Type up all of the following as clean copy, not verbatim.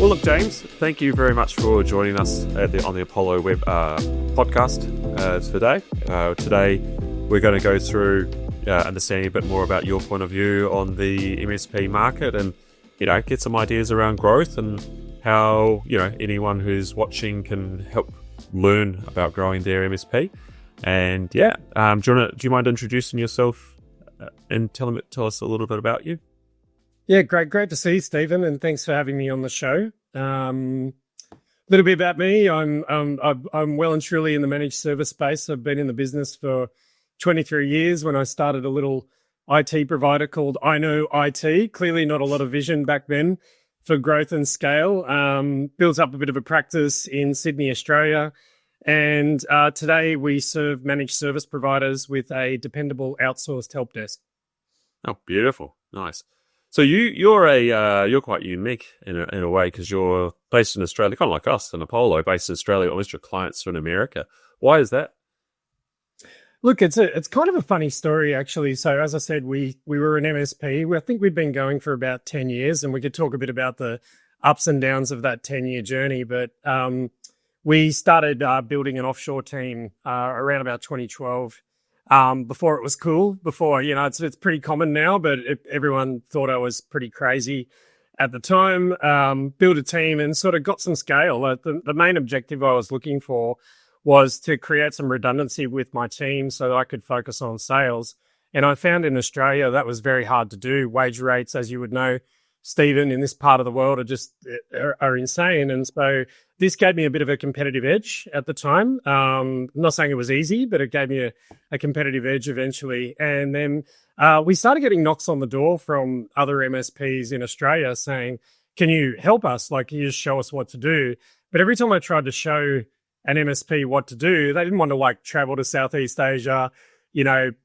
Well, look, James, thank you very much for joining us on the Opollo web podcast today. Today, we're going to go through understanding a bit more about your point of view on the MSP market and, get some ideas around growth and how, anyone who's watching can help learn about growing their MSP. And do you mind introducing yourself and tell us a little bit about you? Yeah, great to see you, Stephen, and thanks for having me on the show. A little bit about me. I'm well and truly in the managed service space. I've been in the business for 23 years. When I started a little IT provider called I Know IT, clearly not a lot of vision back then for growth and scale. Built up a bit of a practice in Sydney, Australia, and today we serve managed service providers with a dependable outsourced help desk. Oh, beautiful, nice. So you're quite unique in a way because you're based in Australia, kind of like us in Opollo, based in Australia. Almost your clients are in America. Why is that? Look, it's kind of a funny story actually. So as I said, we were an MSP. I think we've been going for about 10 years, and we could talk a bit about the ups and downs of that 10-year journey. But we started building an offshore team around about 2012. Before it was cool, it's pretty common now, but everyone thought I was pretty crazy at the time. Built a team and sort of got some scale. The main objective I was looking for was to create some redundancy with my team so that I could focus on sales. And I found in Australia that was very hard to do. Wage rates, as you would know, Stephen, in this part of the world are insane. And so this gave me a bit of a competitive edge at the time. I'm not saying it was easy, but it gave me a competitive edge eventually. And then we started getting knocks on the door from other MSPs in Australia saying, can you help us? Like, can you just show us what to do? But every time I tried to show an MSP what to do, they didn't want to travel to Southeast Asia,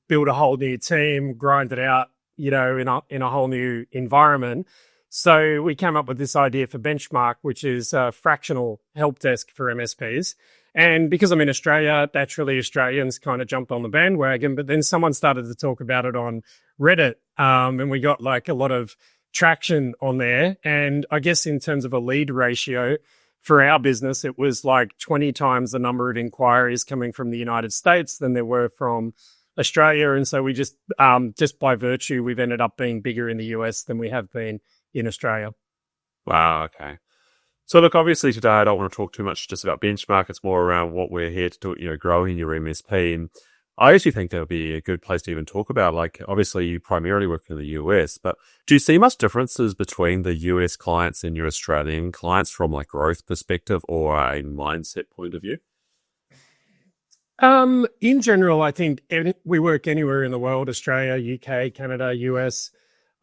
build a whole new team, grind it out, in a whole new environment. So we came up with this idea for Benchmark, which is a fractional help desk for MSPs. And because I'm in Australia, naturally Australians kind of jumped on the bandwagon, but then someone started to talk about it on Reddit. And we got a lot of traction on there. And I guess in terms of a lead ratio for our business, it was 20 times the number of inquiries coming from the United States than there were from Australia. And so we just by virtue, we've ended up being bigger in the US than we have been in Australia. Wow, okay. So look, obviously today I don't want to talk too much just about Benchmark. It's more around what we're here to do, growing your MSP. And I actually think that would be a good place to even talk about, obviously you primarily work in the US, but do you see much differences between the US clients and your Australian clients from a growth perspective or a mindset point of view? In general, I think we work anywhere in the world, Australia, UK, Canada, US.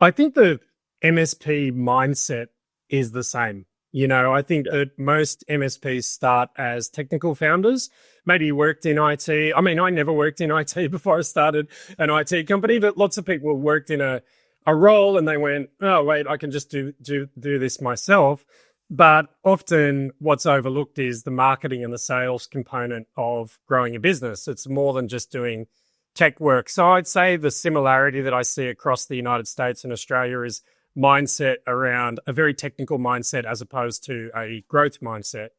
I think the MSP mindset is the same. I think that most MSPs start as technical founders. Maybe you worked in IT. I mean, I never worked in IT before I started an IT company, but lots of people worked in a role and they went, oh, wait, I can just do this myself. But often what's overlooked is the marketing and the sales component of growing a business. It's more than just doing tech work. So I'd say the similarity that I see across the United States and Australia is mindset around a very technical mindset as opposed to a growth mindset.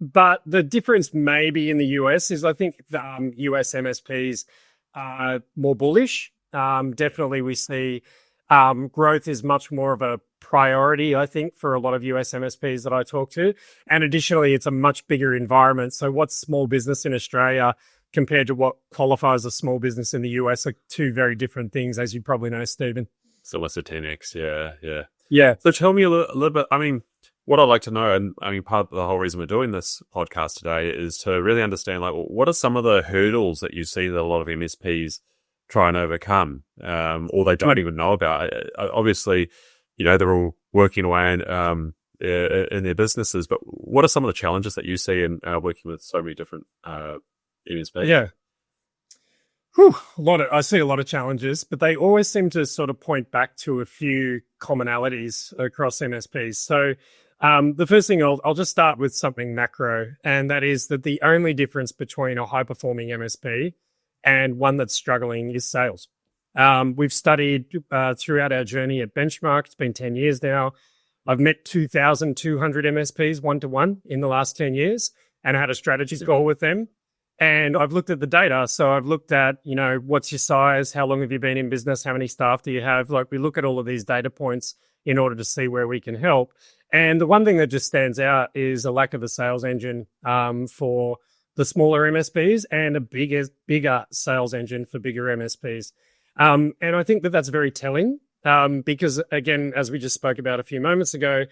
But the difference maybe in the US is I think US MSPs are more bullish. Definitely we see growth is much more of a priority, I think, for a lot of US MSPs that I talk to. And additionally, it's a much bigger environment. So what's small business in Australia compared to what qualifies as small business in the US are two very different things, as you probably know, Stephen. So what's a 10x? Yeah. So tell me a little bit, what I'd like to know, and part of the whole reason we're doing this podcast today is to really understand, what are some of the hurdles that you see that a lot of MSPs try and overcome, or they don't even know about? Obviously, they're all working away in their businesses, but what are some of the challenges that you see in working with so many different MSPs? Yeah. I see a lot of challenges, but they always seem to sort of point back to a few commonalities across MSPs. So the first thing I'll just start with something macro, and that is that the only difference between a high-performing MSP and one that's struggling is sales. We've studied throughout our journey at Benchmark. It's been 10 years now. I've met 2,200 MSPs one-to-one in the last 10 years and had a strategy call with them. And I've looked at the data. So I've looked at, what's your size? How long have you been in business? How many staff do you have? Like, we look at all of these data points in order to see where we can help. And the one thing that just stands out is a lack of a sales engine for the smaller MSPs and a bigger sales engine for bigger MSPs. And I think that that's very telling because, again, as we just spoke about a few moments ago,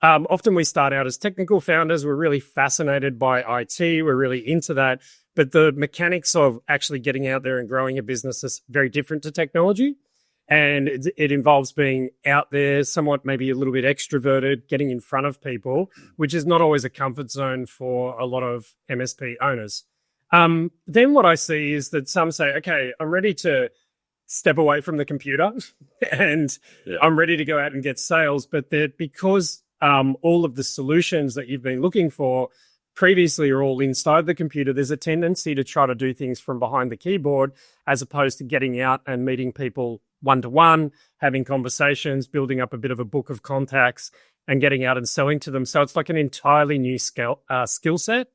often we start out as technical founders. We're really fascinated by IT. We're really into that. But the mechanics of actually getting out there and growing a business is very different to technology. And it involves being out there, somewhat maybe a little bit extroverted, getting in front of people, which is not always a comfort zone for a lot of MSP owners. Then what I see is that some say, okay, I'm ready to step away from the computer and I'm ready to go out and get sales. But because all of the solutions that you've been looking for previously are all inside the computer, there's a tendency to try to do things from behind the keyboard as opposed to getting out and meeting people one-to-one, having conversations, building up a bit of a book of contacts and getting out and selling to them. So it's like an entirely new skill set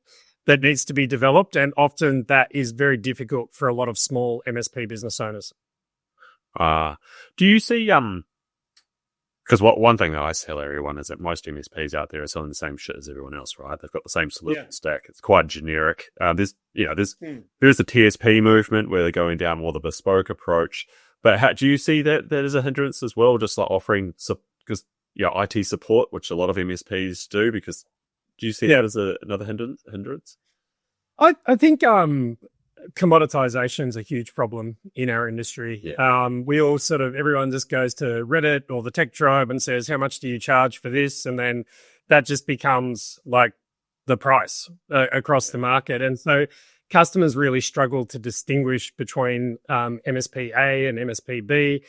that needs to be developed. And often that is very difficult for a lot of small MSP business owners. Do you see, because one thing that I tell everyone is that most MSPs out there are selling the same shit as everyone else, right? They've got the same solution stack. It's quite generic. There's the TSP movement where they're going down more the bespoke approach. But do you see that as a hindrance as well? Just like offering because IT support, which a lot of MSPs do. Because do you see that as another hindrance? I think commoditization is a huge problem in our industry. We all everyone just goes to Reddit or the tech tribe and says, how much do you charge for this? And then that just becomes like the price across the market. And so customers really struggle to distinguish between MSP A and MSP B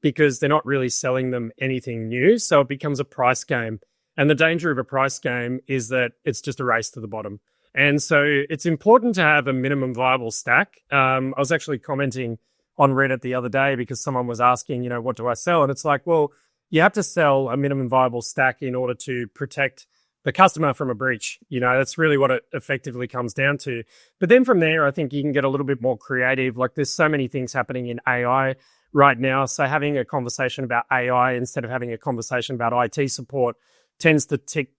because they're not really selling them anything new. So it becomes a price game. And the danger of a price game is that it's just a race to the bottom. And so it's important to have a minimum viable stack. I was actually commenting on Reddit the other day because someone was asking, what do I sell? And it's like, well, you have to sell a minimum viable stack in order to protect the customer from a breach. That's really what it effectively comes down to. But then from there, I think you can get a little bit more creative. Like there's so many things happening in AI right now. So having a conversation about AI instead of having a conversation about IT support tends to tick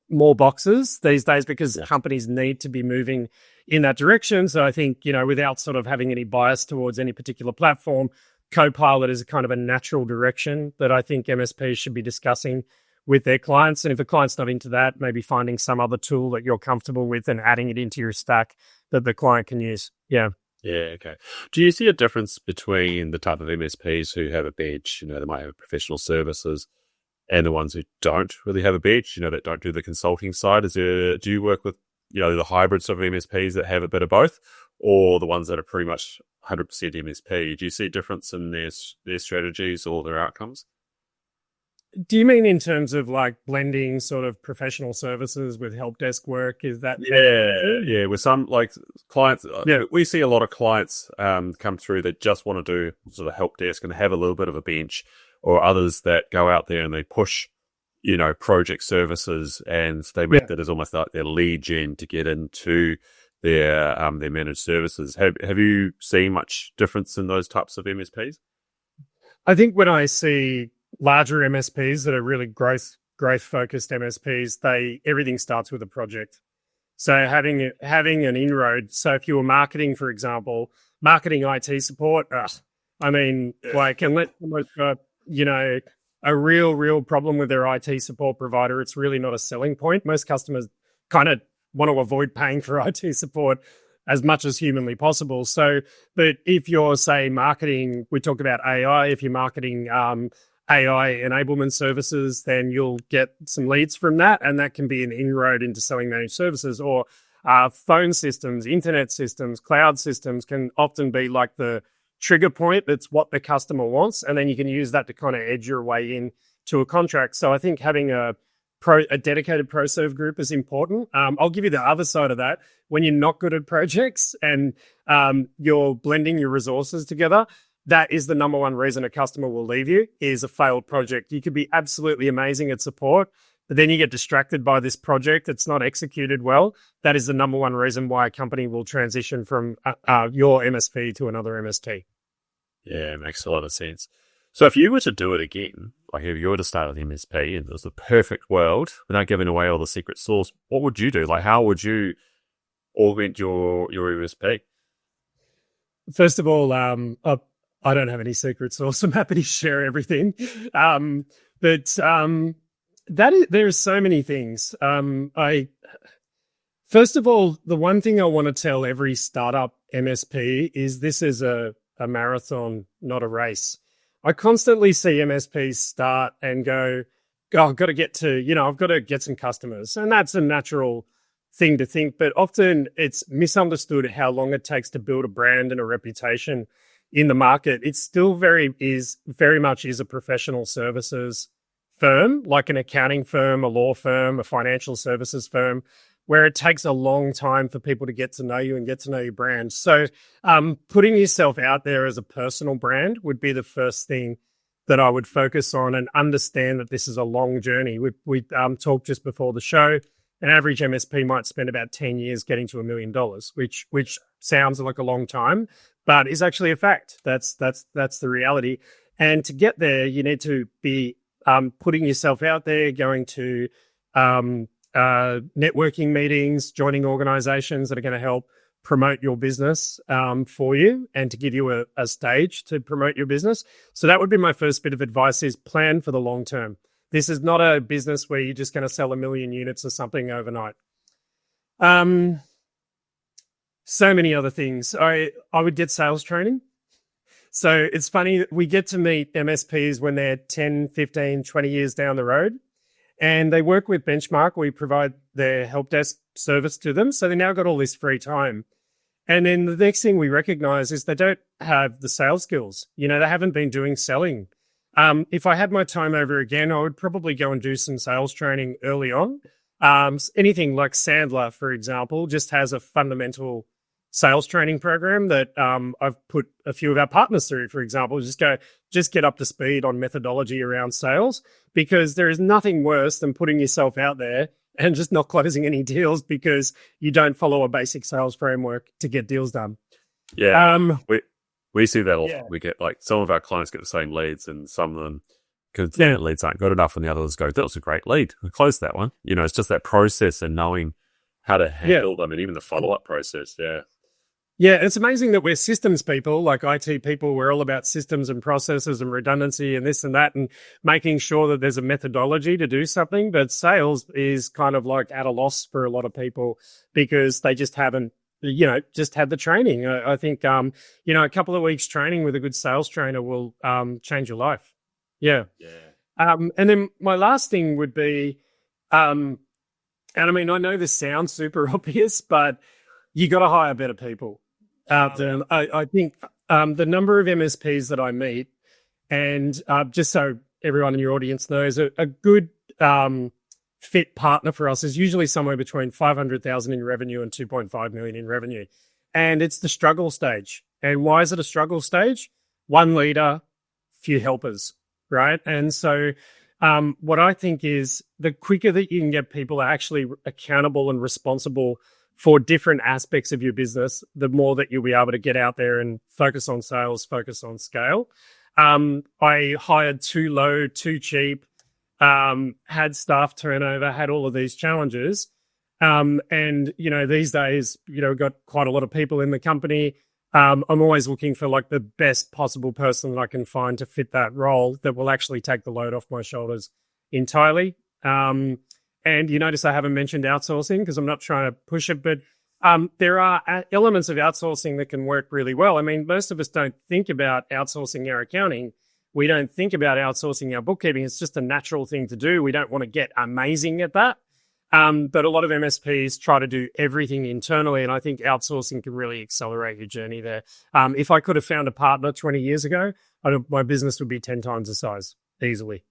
more boxes these days because companies need to be moving in that direction. So I think, without sort of having any bias towards any particular platform, Copilot is kind of a natural direction that I think MSPs should be discussing with their clients. And if the client's not into that, maybe finding some other tool that you're comfortable with and adding it into your stack that the client can use. Yeah. Yeah, okay. Do you see a difference between the type of MSPs who have a bench, they might have professional services, and the ones who don't really have a bench, that don't do the consulting side? Do you work with, the hybrids of MSPs that have a bit of both, or the ones that are pretty much 100% MSP? Do you see a difference in their strategies or their outcomes? Do you mean in terms of like blending sort of professional services with help desk work? Is that? Yeah. With some like clients, we see a lot of clients come through that just want to do sort of help desk and have a little bit of a bench, or others that go out there and they push, project services, and they make that as almost like their lead gen to get into their managed services. Have you seen much difference in those types of MSPs? I think when I see larger MSPs that are really growth focused MSPs, everything starts with a project. So having an inroad. So if you were marketing, for example, marketing IT support, unless someone's got, a real problem with their IT support provider, it's really not a selling point. Most customers kind of want to avoid paying for IT support as much as humanly possible. So, but if you're, say, marketing, we talk about AI, if you're marketing AI enablement services, then you'll get some leads from that. And that can be an inroad into selling managed services, or phone systems, internet systems, cloud systems can often be like the trigger point. That's what the customer wants. And then you can use that to kind of edge your way in to a contract. So I think having a dedicated pro-serve group is important. I'll give you the other side of that. When you're not good at projects and you're blending your resources together, that is the number one reason a customer will leave you is a failed project. You could be absolutely amazing at support, but then you get distracted by this project. It's not executed well. That is the number one reason why a company will transition from your MSP to another MSP. Yeah, it makes a lot of sense. So if you were to do it again, like if you were to start an MSP and it was the perfect world, without giving away all the secret sauce, what would you do? Like, how would you augment your MSP? First of all, I don't have any secret sauce. I'm happy to share everything. There are so many things. First of all, the one thing I want to tell every startup MSP is this is a marathon, not a race. I constantly see MSPs start and go, oh, I've got to I've got to get some customers. And that's a natural thing to think, but often it's misunderstood how long it takes to build a brand and a reputation in the market. It still very much is a professional services firm, like an accounting firm, a law firm, a financial services firm, where it takes a long time for people to get to know you and get to know your brand. So putting yourself out there as a personal brand would be the first thing that I would focus on, and understand that this is a long journey. We talked just before the show. An average MSP might spend about 10 years getting to $1 million, which sounds like a long time, but is actually a fact. That's the reality. And to get there, you need to be putting yourself out there, going to networking meetings, joining organizations that are going to help promote your business for you, and to give you a stage to promote your business. So that would be my first bit of advice, is plan for the long term. This is not a business where you're just going to sell 1 million units or something overnight. So many other things. I would get sales training. So it's funny, we get to meet MSPs when they're 10, 15, 20 years down the road, and they work with Benchmark. We provide their help desk service to them. So they now got all this free time. And then the next thing we recognize is they don't have the sales skills. They haven't been doing selling. If I had my time over again, I would probably go and do some sales training early on. Anything like Sandler, for example, just has a fundamental sales training program that I've put a few of our partners through, for example. Just get up to speed on methodology around sales, because there is nothing worse than putting yourself out there and just not closing any deals because you don't follow a basic sales framework to get deals done. Yeah. We see that a lot. Yeah. We get, like, some of our clients get the same leads, and some of them, because their leads aren't good enough, and the others go, that was a great lead, I closed that one. It's just that process and knowing how to handle them, and even the follow-up process. Yeah, it's amazing that we're systems people, like IT people. We're all about systems and processes and redundancy and this and that, and making sure that there's a methodology to do something. But sales is kind of like at a loss for a lot of people because they just haven't, just had the training. I think, a couple of weeks training with a good sales trainer will change your life. Yeah. And then my last thing would be, and I mean, I know this sounds super obvious, but you got to hire better people. I think the number of MSPs that I meet, and just so everyone in your audience knows, a good fit partner for us is usually somewhere between 500,000 in revenue and 2.5 million in revenue. And it's the struggle stage. And why is it a struggle stage? One leader, few helpers, right? And so what I think is the quicker that you can get people actually accountable and responsible for different aspects of your business, the more that you'll be able to get out there and focus on sales, focus on scale. I hired too low, too cheap, had staff turnover, had all of these challenges. And, these days, we've got quite a lot of people in the company. I'm always looking for like the best possible person that I can find to fit that role that will actually take the load off my shoulders entirely. And you notice I haven't mentioned outsourcing because I'm not trying to push it, but there are elements of outsourcing that can work really well. I mean, most of us don't think about outsourcing our accounting. We don't think about outsourcing our bookkeeping. It's just a natural thing to do. We don't want to get amazing at that. But a lot of MSPs try to do everything internally, and I think outsourcing can really accelerate your journey there. If I could have found a partner 20 years ago, my business would be 10 times the size, easily.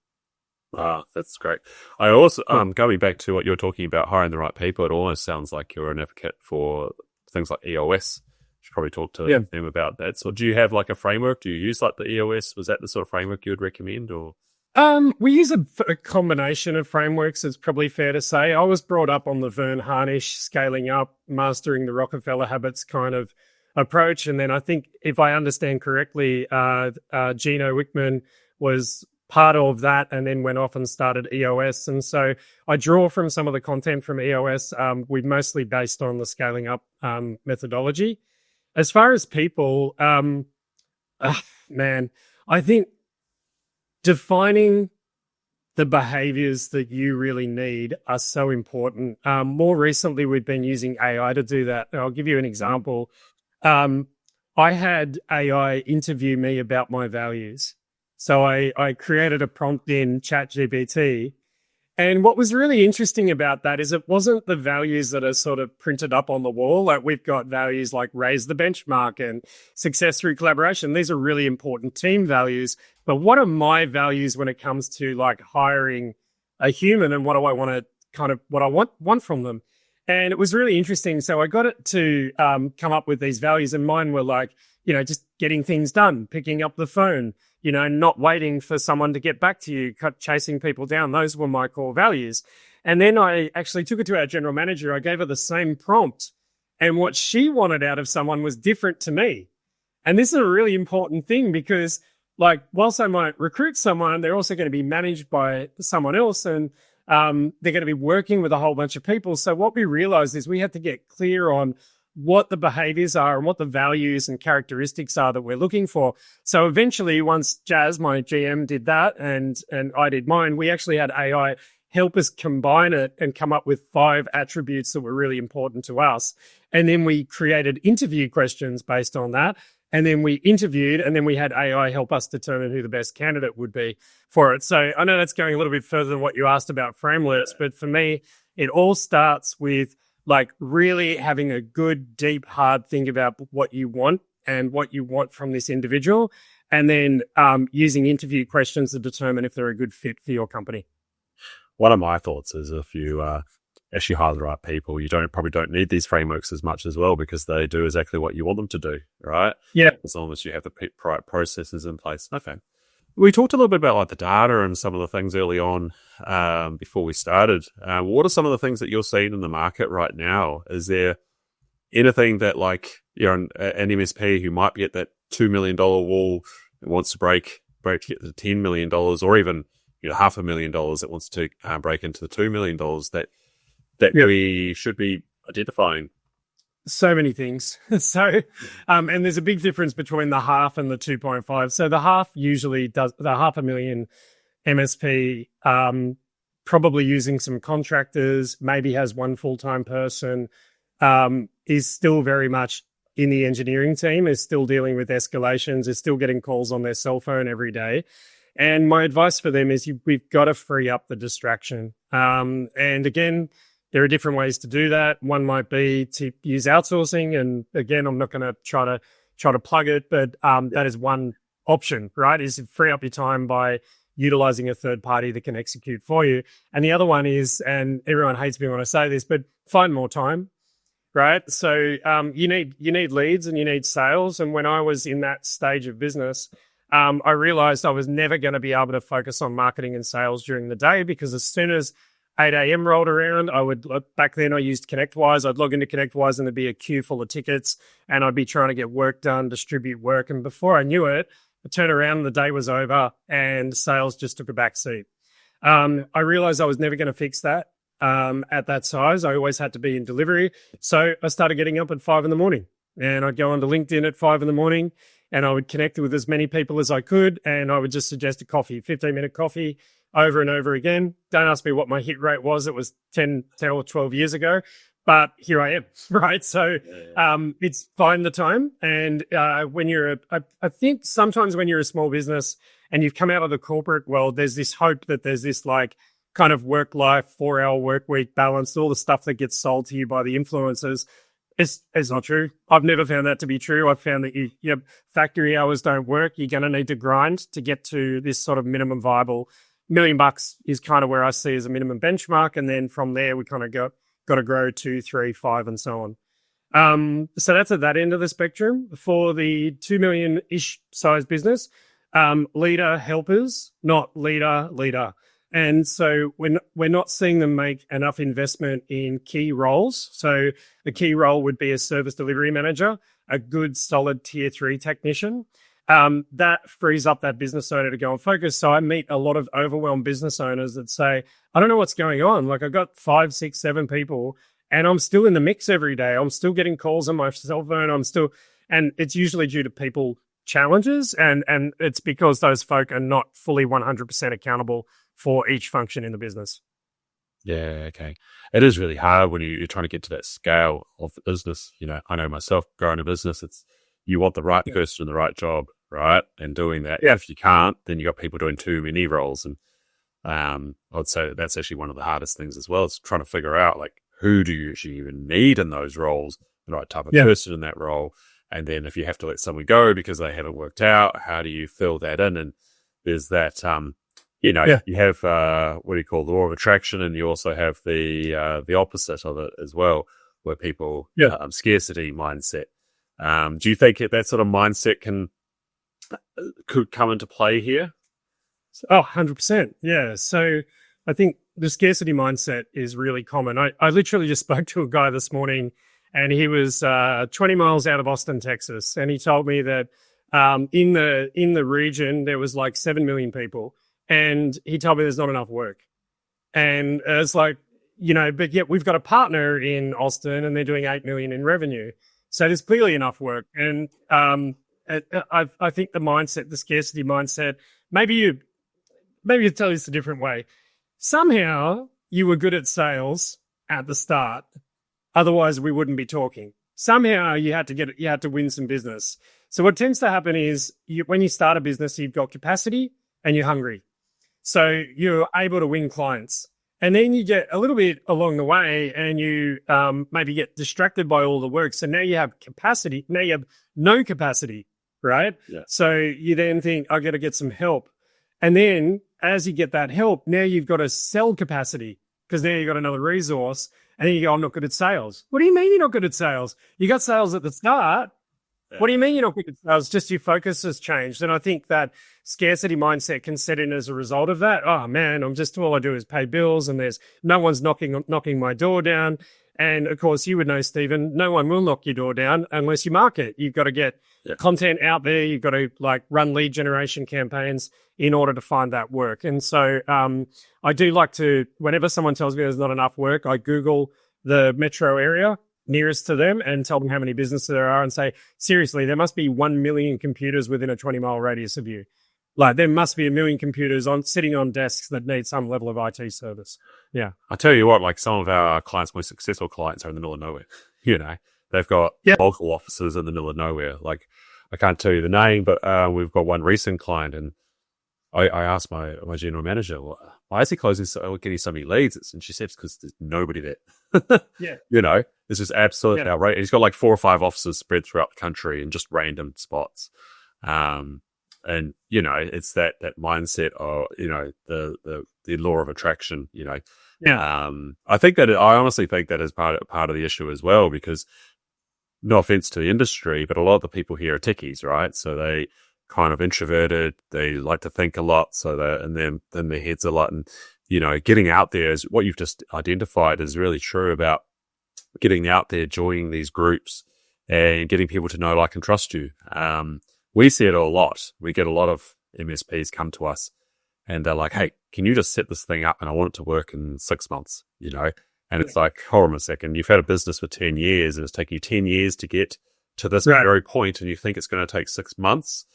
Ah, that's great. I also, going back to what you're talking about, hiring the right people, it almost sounds like you're an advocate for things like EOS should probably talk to Yeah. them about that. So do you have like a framework? Do you use like the EOS? Was that the sort of framework you would recommend, or? We use a combination of frameworks, it's probably fair to say. I was brought up on the Verne Harnish, scaling up, mastering the Rockefeller habits kind of approach. And then I think, if I understand correctly, Gino Wickman was part of that and then went off and started EOS. And so I draw from some of the content from EOS. We've mostly based on the scaling up methodology. As far as people, man, I think defining the behaviors that you really need are so important. More recently, we've been using AI to do that. I'll give you an example. I had AI interview me about my values. So I created a prompt in ChatGPT. And what was really interesting about that is it wasn't the values that are sort of printed up on the wall. Like, we've got values like raise the benchmark and success through collaboration. These are really important team values. But what are my values when it comes to like hiring a human, and what do I want to what I want from them? And it was really interesting. So I got it to come up with these values, and mine were like, just getting things done, picking up the phone, not waiting for someone to get back to you, chasing people down. Those were my core values. And then I actually took it to our general manager. I gave her the same prompt, and what she wanted out of someone was different to me. And this is a really important thing, because like, whilst I might recruit someone, they're also going to be managed by someone else, and they're going to be working with a whole bunch of people. So what we realized is we had to get clear on what the behaviors are and what the values and characteristics are that we're looking for. So eventually, once Jazz, my GM, did that and I did mine, we actually had AI help us combine it and come up with 5 attributes that were really important to us. And then we created interview questions based on that. And then we interviewed, and then we had AI help us determine who the best candidate would be for it. So I know that's going a little bit further than what you asked about frameworks, but for me, it all starts with like really having a good, deep, hard think about what you want and what you want from this individual, and then using interview questions to determine if they're a good fit for your company. One of my thoughts is, if you actually hire the right people, you probably don't need these frameworks as much as well, because they do exactly what you want them to do, right? Yeah. As long as you have the right processes in place. Okay. We talked a little bit about like the data and some of the things early on before we started. What are some of the things that you're seeing in the market right now? Is there anything that, like, an MSP who might be at that $2 million wall and wants to break to get to $10 million, or even $500,000 that wants to break into the $2 million that we should be identifying? So many things. So, and there's a big difference between the half and the 2.5. So the half usually does the $500,000 MSP, probably using some contractors, maybe has one full-time person, is still very much in the engineering team, is still dealing with escalations, is still getting calls on their cell phone every day. And my advice for them is we've got to free up the distraction. And again, there are different ways to do that. One might be to use outsourcing. And again, I'm not going to try to plug it, but that is one option, right? Is to free up your time by utilizing a third party that can execute for you. And the other one is, and everyone hates me when I say this, but find more time, right? So you need leads and you need sales. And when I was in that stage of business, I realized I was never going to be able to focus on marketing and sales during the day, because as soon as 8 a.m. rolled around, back then I used ConnectWise. I'd log into ConnectWise and there'd be a queue full of tickets, and I'd be trying to get work done, distribute work. And before I knew it, I turned around and the day was over and sales just took a back seat. I realized I was never going to fix that at that size. I always had to be in delivery. So I started getting up at 5 a.m, and I'd go onto LinkedIn at 5 a.m, and I would connect with as many people as I could, and I would just suggest a coffee, 15-minute coffee, over and over again. Don't ask me what my hit rate was. It was 10 or 12 years ago, but here I am, right? So it's find the time. And when I think sometimes when you're a small business and you've come out of the corporate world, there's this hope that there's this like kind of work-life, 4-hour work week balance, all the stuff that gets sold to you by the influencers. It's not true. I've never found that to be true. I've found that your factory hours don't work. You're going to need to grind to get to this sort of minimum viable. $1 million is kind of where I see as a minimum benchmark. And then from there, we kind of got to grow 2, 3, 5, and so on. So that's at that end of the spectrum. For the 2 million-ish size business, leader helpers, not leader. And so we're not seeing them make enough investment in key roles. So the key role would be a service delivery manager, a good solid tier 3 technician. That frees up that business owner to go and focus. So I meet a lot of overwhelmed business owners that say, I don't know what's going on. Like I've got 5, 6, 7 people and I'm still in the mix every day. I'm still getting calls on my cell phone. And it's usually due to people challenges. And it's because those folk are not fully 100% accountable for each function in the business. Yeah, okay. It is really hard when you're trying to get to that scale of the business. I know myself growing a business, you want the right person in the right job, right? And doing that. Yeah. If you can't, then you got people doing too many roles. And I'd say that's actually one of the hardest things as well. Is trying to figure out like who do you actually even need in those roles, the right type of person in that role. And then if you have to let someone go because they haven't worked out, how do you fill that in? And there's that you have what do you call the law of attraction, and you also have the opposite of it as well, where people scarcity mindset. Do you think that sort of mindset could come into play here? Oh, 100%. Yeah. So I think the scarcity mindset is really common. I literally just spoke to a guy this morning, and he was 20 miles out of Austin, Texas, and he told me that in the region there was like 7 million people. And he told me there's not enough work. And it's like, but yet we've got a partner in Austin and they're doing 8 million in revenue. So there's clearly enough work. And I think the scarcity mindset, maybe you tell this a different way. Somehow you were good at sales at the start. Otherwise we wouldn't be talking. Somehow you had to win some business. So what tends to happen is when you start a business, you've got capacity and you're hungry. So you're able to win clients. And then you get a little bit along the way and you maybe get distracted by all the work. So now you have capacity. Now you have no capacity, right? Yeah. So you then think, I got to get some help. And then as you get that help, now you've got to sell capacity because now you've got another resource. And then you go, I'm not good at sales. What do you mean you're not good at sales? You got sales at the start. Yeah. What do you mean you're not good at sales? Just your focus has changed. And I think that scarcity mindset can set in as a result of that. Oh man, all I do is pay bills and there's no one's knocking my door down. And of course you would know, Stephen, no one will knock your door down unless you market. You've got to get content out there. You've got to run lead generation campaigns in order to find that work. And so I do like to, whenever someone tells me there's not enough work, I Google the metro area nearest to them and tell them how many businesses there are and say, seriously, there must be 1 million computers within a 20-mile radius of you. There must be 1 million computers sitting on desks that need some level of IT service. Yeah. I tell you what, some of our clients, most successful clients, are in the middle of nowhere. They've got local offices in the middle of nowhere. I can't tell you the name, but we've got one recent client, and I asked my general manager, well, why is he getting so many leads? And she said, it's because there's nobody there. Yeah. It's just absolutely outrageous. He's got 4 or 5 offices spread throughout the country in just random spots. And, it's that mindset of, the law of attraction, I honestly think that is part of the issue as well, because no offense to the industry, but a lot of the people here are techies, right? So they kind of introverted, they like to think a lot, and then their heads a lot. And, getting out there is what you've just identified is really true about getting out there, joining these groups and getting people to know, like, and trust you. We see it a lot. We get a lot of MSPs come to us and they're like, hey, can you just set this thing up? And I want it to work in 6 months, And it's like, hold on a second. You've had a business for 10 years and it's taken you 10 years to get to this very point, and you think it's going to take 6 months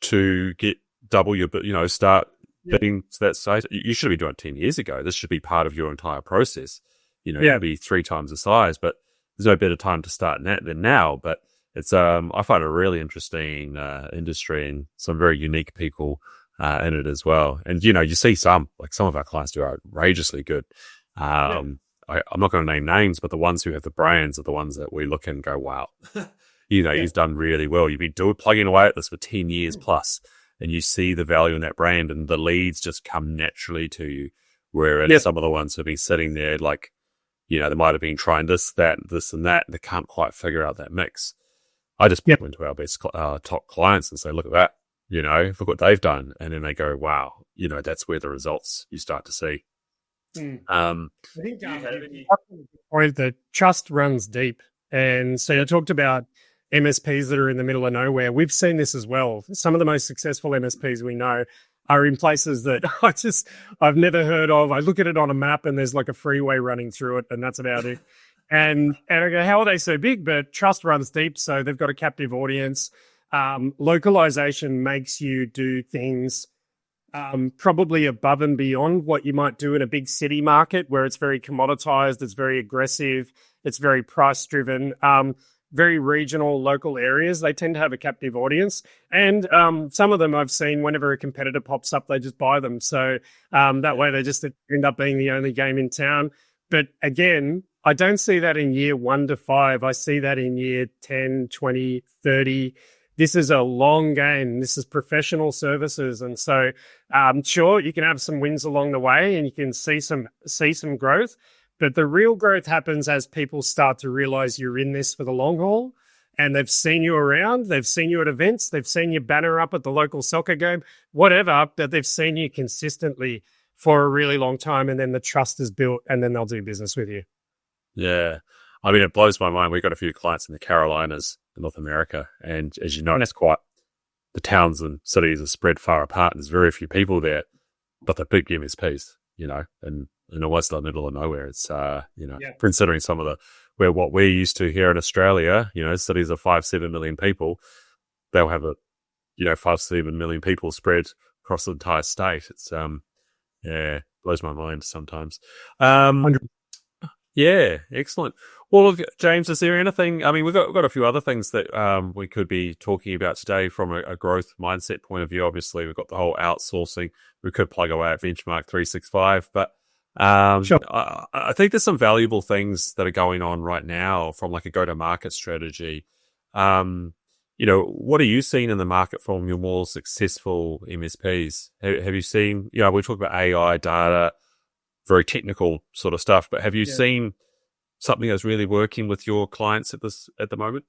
to get double your, start bidding to that stage. You should be doing it 10 years ago. This should be part of your entire process. It'd be 3 times the size, but there's no better time to start than now. But it's, I find it a really interesting industry and some very unique people in it as well. And, you see some of our clients do outrageously good. I'm not going to name names, but the ones who have the brands are the ones that we look at and go, wow, he's done really well. You've been plugging away at this for 10 years plus, and you see the value in that brand, and the leads just come naturally to you. Whereas some of the ones who've been sitting there, they might have been trying this, that, this, and that, and they can't quite figure out that mix. I just Yep. went to our best top clients and say, look at that, look what they've done. And then they go, wow, that's where the results you start to see. I think the point that trust runs deep. And so I talked about MSPs that are in the middle of nowhere. We've seen this as well. Some of the most successful MSPs we know are in places that I've never heard of. I look at it on a map and there's like a freeway running through it, and that's about it. And I go, how are they so big? But trust runs deep. So they've got a captive audience. Localization makes you do things probably above and beyond what you might do in a big city market where it's very commoditized, it's very aggressive, it's very price driven. Very regional, local areas, they tend to have a captive audience. And some of them I've seen, whenever a competitor pops up, they just buy them. So that way they just end up being the only game in town. But again, I don't see that in year 1 to 5. I see that in year 10, 20, 30. This is a long game. This is professional services. And so sure, you can have some wins along the way and you can see some growth. But the real growth happens as people start to realize you're in this for the long haul, and they've seen you around, they've seen you at events, they've seen your banner up at the local soccer game, whatever, that they've seen you consistently for a really long time, and then the trust is built, and then they'll do business with you. Yeah. I mean, it blows my mind. We've got a few clients in the Carolinas, in North America, and as you know, it's quite, the towns and cities are spread far apart, and there's very few people there, but they're big MSPs, and almost in the middle of nowhere. It's, considering some of what we're used to here in Australia, cities of 5-7 million people, they'll have 5-7 million people spread across the entire state. It's, blows my mind sometimes. Yeah, excellent. Well, James, is there anything, I mean, we've got a few other things that we could be talking about today from a growth mindset point of view. Obviously, we've got the whole outsourcing. We could plug away at Benchmark 365, but Sure. I think there's some valuable things that are going on right now from like a go-to-market strategy. What are you seeing in the market from your more successful MSPs? Have you seen, we talk about AI, data, very technical sort of stuff, but have you seen something that's really working with your clients at the moment?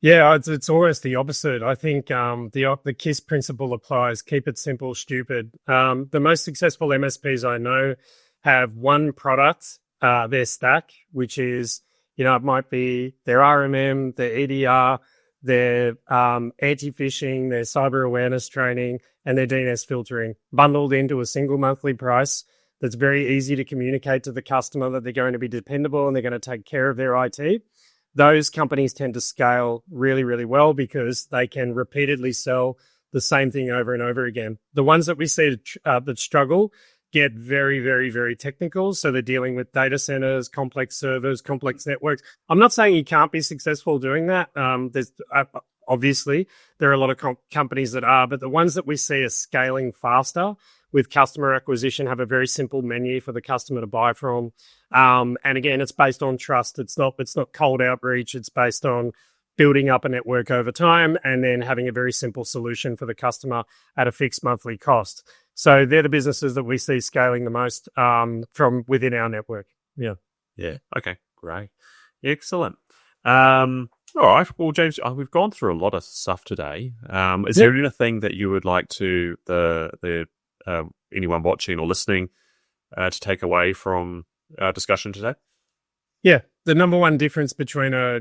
Yeah, it's almost the opposite. I think the KISS principle applies. Keep it simple, stupid. The most successful MSPs I know have one product, their stack, which is, it might be their RMM, their EDR, their anti-phishing, their cyber awareness training, and their DNS filtering, bundled into a single monthly price that's very easy to communicate to the customer that they're going to be dependable and they're going to take care of their IT. Those companies tend to scale really, really well because they can repeatedly sell the same thing over and over again. The ones that we see that struggle get very, very, very technical. So they're dealing with data centers, complex servers, complex networks. I'm not saying you can't be successful doing that. There's obviously there are a lot of companies that are, but the ones that we see are scaling faster with customer acquisition have a very simple menu for the customer to buy from. And again, it's based on trust. It's not cold outreach. It's based on building up a network over time and then having a very simple solution for the customer at a fixed monthly cost. So they're the businesses that we see scaling the most from within our network. Yeah. Yeah. Okay. Great. Excellent. All right. Well, James, we've gone through a lot of stuff today. Is there anything that you would like to anyone watching or listening to take away from our discussion today? Yeah. The number one difference between a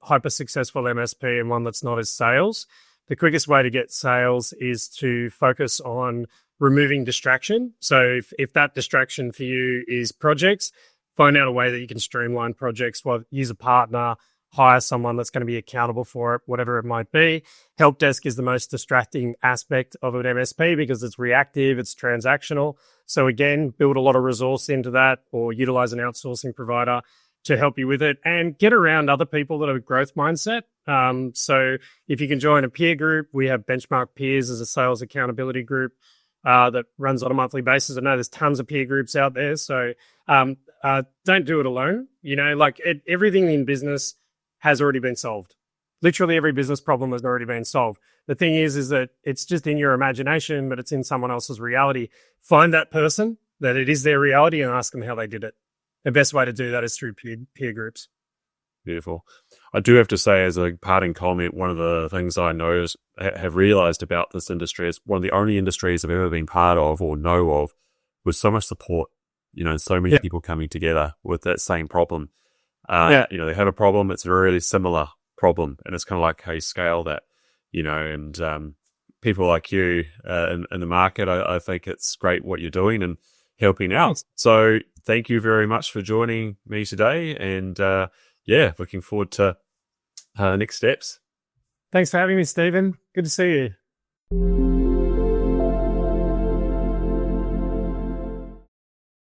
hyper successful MSP and one that's not is sales. The quickest way to get sales is to focus on removing distraction. So if that distraction for you is projects, find out a way that you can streamline projects, use a partner, hire someone that's going to be accountable for it, whatever it might be. Help desk is the most distracting aspect of an MSP because it's reactive, it's transactional. So again, build a lot of resource into that or utilize an outsourcing provider to help you with it and get around other people that have a growth mindset. So if you can join a peer group, we have Benchmark Peers as a sales accountability group that runs on a monthly basis. I know there's tons of peer groups out there. So don't do it alone. Everything in business has already been solved. Literally every business problem has already been solved. The thing is that it's just in your imagination, but it's in someone else's reality. Find that person that it is their reality and ask them how they did it. the best way to do that is through peer groups. Beautiful. I do have to say, as a parting comment, one of the things I have realized about this industry is one of the only industries I've ever been part of or know of with so much support, so many people coming together with that same problem. They have a problem. It's a really similar problem, and it's kind of like how you scale that, and people like you in the market, I think it's great what you're doing and helping out. Thanks. So thank you very much for joining me today, and looking forward to next steps. Thanks for having me, Stephen. Good to see you.